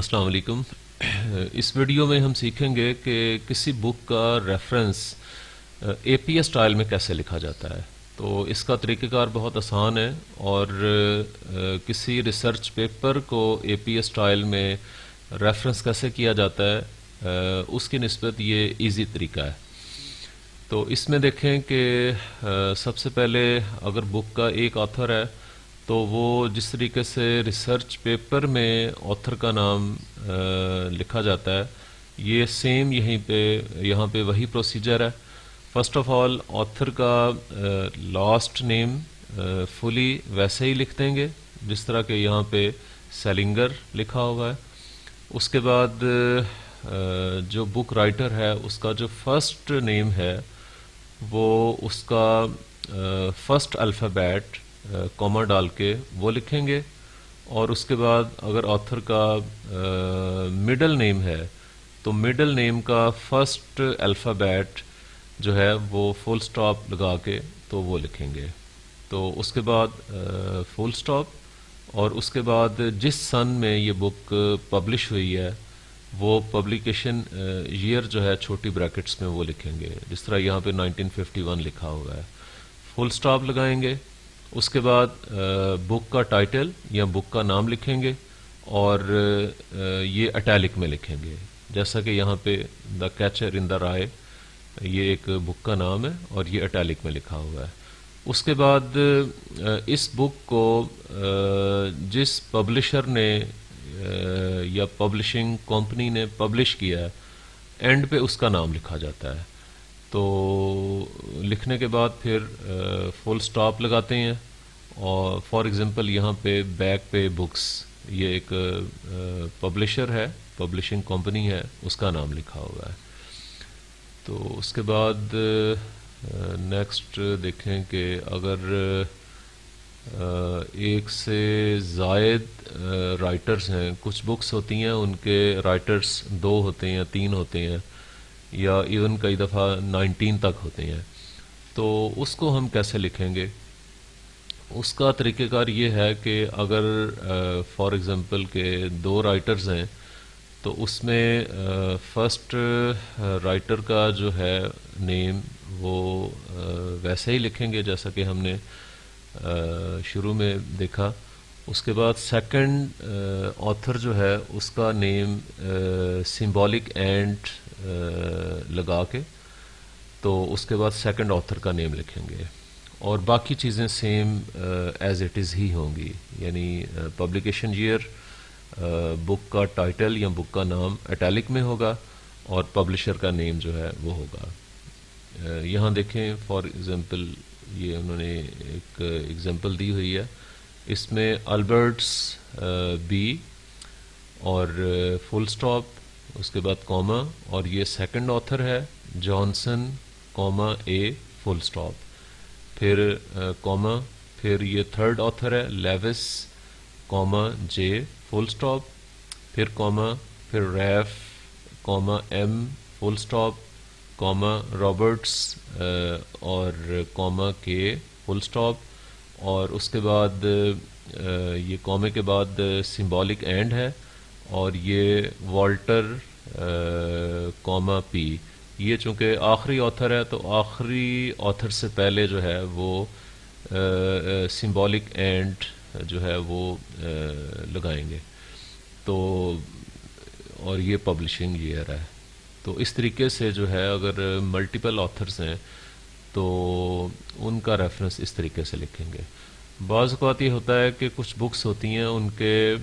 السلام علیکم۔ اس ویڈیو میں ہم سیکھیں گے کہ کسی بک کا ریفرنس اے پی ایس اسٹائل میں کیسے لکھا جاتا ہے۔ تو اس کا طریقہ کار بہت آسان ہے اور کسی ریسرچ پیپر کو اے پی ایس اسٹائل میں ریفرنس کیسے کیا جاتا ہے اس کی نسبت یہ ایزی طریقہ ہے۔ تو اس میں دیکھیں کہ سب سے پہلے اگر بک کا ایک آتھر ہے تو وہ جس طریقے سے ریسرچ پیپر میں آتھر کا نام لکھا جاتا ہے یہ سیم یہاں پہ وہی پروسیجر ہے۔ فرسٹ آف آل آتھر کا لاسٹ نیم فلی ویسے ہی لکھ دیں گے جس طرح کہ یہاں پہ سیلنگر لکھا ہوا ہے۔ اس کے بعد جو بک رائٹر ہے اس کا جو فرسٹ نیم ہے وہ اس کا فرسٹ الفابیٹ کوما ڈال کے وہ لکھیں گے، اور اس کے بعد اگر آتھر کا مڈل نیم ہے تو مڈل نیم کا فرسٹ الفابیٹ جو ہے وہ فل سٹاپ لگا کے تو وہ لکھیں گے۔ تو اس کے بعد فل سٹاپ، اور اس کے بعد جس سن میں یہ بک پبلش ہوئی ہے وہ پبلیکیشن ایئر جو ہے چھوٹی بریکٹس میں وہ لکھیں گے، جس طرح یہاں پہ 1951 لکھا ہوا ہے، فل سٹاپ لگائیں گے۔ اس کے بعد بک کا ٹائٹل یا بک کا نام لکھیں گے اور یہ اٹیلک میں لکھیں گے، جیسا کہ یہاں پہ دا کیچر ان دا رائے یہ ایک بک کا نام ہے اور یہ اٹیلک میں لکھا ہوا ہے۔ اس کے بعد اس بک کو جس پبلشر نے یا پبلشنگ کمپنی نے پبلش کیا ہے اینڈ پہ اس کا نام لکھا جاتا ہے۔ تو لکھنے کے بعد پھر فل سٹاپ لگاتے ہیں، اور فار ایگزامپل یہاں پہ بیک پہ بکس یہ ایک پبلشر ہے، پبلشنگ کمپنی ہے، اس کا نام لکھا ہوا ہے۔ تو اس کے بعد نیکسٹ دیکھیں کہ اگر ایک سے زائد رائٹرز ہیں، کچھ بکس ہوتی ہیں ان کے رائٹرز 2 ہوتے ہیں، 3 ہوتے ہیں، یا ایون کئی دفعہ 19 تک ہوتے ہیں، تو اس کو ہم کیسے لکھیں گے؟ اس کا طریقہ کار یہ ہے کہ اگر فار ایگزامپل کہ 2 رائٹرز ہیں تو اس میں فرسٹ رائٹر کا جو ہے نیم وہ ویسے ہی لکھیں گے جیسا کہ ہم نے شروع میں دیکھا۔ اس کے بعد سیکنڈ آتھر جو ہے اس کا نیم سمبولک اینڈ لگا کے تو اس کے بعد سیکنڈ آتھر کا نیم لکھیں گے، اور باقی چیزیں سیم ایز اٹ از ہی ہوں گی، یعنی پبلیکیشن ایئر، بک کا ٹائٹل یا بک کا نام اٹیلک میں ہوگا اور پبلشر کا نیم جو ہے وہ ہوگا۔ یہاں دیکھیں فار ایگزامپل یہ انہوں نے ایک ایگزامپل دی ہوئی ہے، اس میں البرٹس بی اور فل سٹاپ اس کے بعد کوما، اور یہ سیکنڈ آتھر ہے جانسن کوما اے فل سٹاپ، پھر کوما، پھر یہ تھرڈ آتھر ہے لیوس کوما جے فل سٹاپ، پھر کوما، پھر ریف کوما ایم فل سٹاپ، کوما رابرٹس اور کوما کے فل سٹاپ، اور اس کے بعد یہ کومے کے بعد سمبولک اینڈ ہے، اور یہ والٹر کوما پی، یہ چونکہ آخری آتھر ہے تو آخری آتھر سے پہلے جو ہے وہ سمبولک اینڈ جو ہے وہ لگائیں گے۔ تو اور یہ پبلشنگ ایئر ہے۔ تو اس طریقے سے جو ہے اگر ملٹیپل آتھرز ہیں تو ان کا ریفرنس اس طریقے سے لکھیں گے۔ بعض اوقات یہ ہوتا ہے کہ کچھ بکس ہوتی ہیں ان کے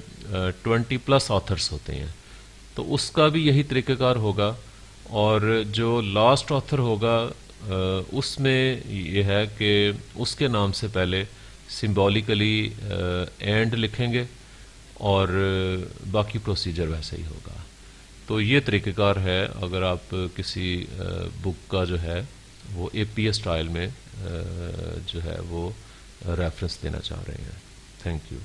20+ آتھرس ہوتے ہیں، تو اس کا بھی یہی طریقہ کار ہوگا، اور جو لاسٹ آتھر ہوگا اس میں یہ ہے کہ اس کے نام سے پہلے سمبولیکلی اینڈ لکھیں گے اور باقی پروسیجر ویسے ہی ہوگا۔ تو یہ طریقہ کار ہے اگر آپ کسی بک کا جو ہے وہ اے پی ایس اسٹائل میں جو ہے وہ ریفرنس دینا چاہ رہے ہیں۔ Thank you.